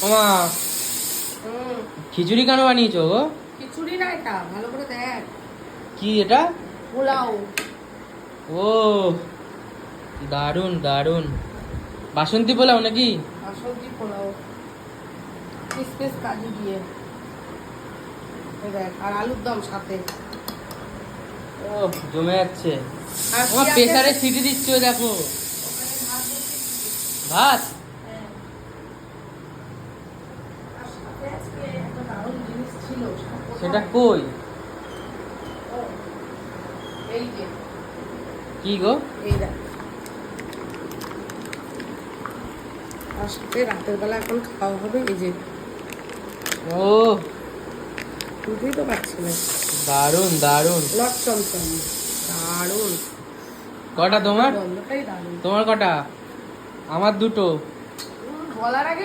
ওমা হুম, খিচুড়ি কেন বানিয়েছো গো? খিচুড়ি না এটা, ভালো করে দেখ। কি এটা? পোলাও। ও দারুন দারুন। বাসন্তী পোলাও নাকি? বাসন্তী পোলাও, কিসমিস কাজু দিয়ে। এই দেখ, আর আলুর দম সাথে। ও জমে যাচ্ছে। আর আমার কি আছে? প্রেসারে সিটি দিচ্ছ দেখো। ওখানে ভাত বসিয়েছি। ভাত? হ্যাঁ। আর সাথে আজকে একটা দারুণ জিনিস ছিল, সেটা কই? ও, এই যে, কি গো? এই দেখ। আর সাথে রাতের বেলা এখন খাওয়া হবে এই যে, ও বুঝতেই তো পারছি না। দারুন দারুন। লট চমচম, দারুণ। কটা তোমার? গন্ধটাই দারুণ। তোমার কটা? আমার দুটো। বলার আগে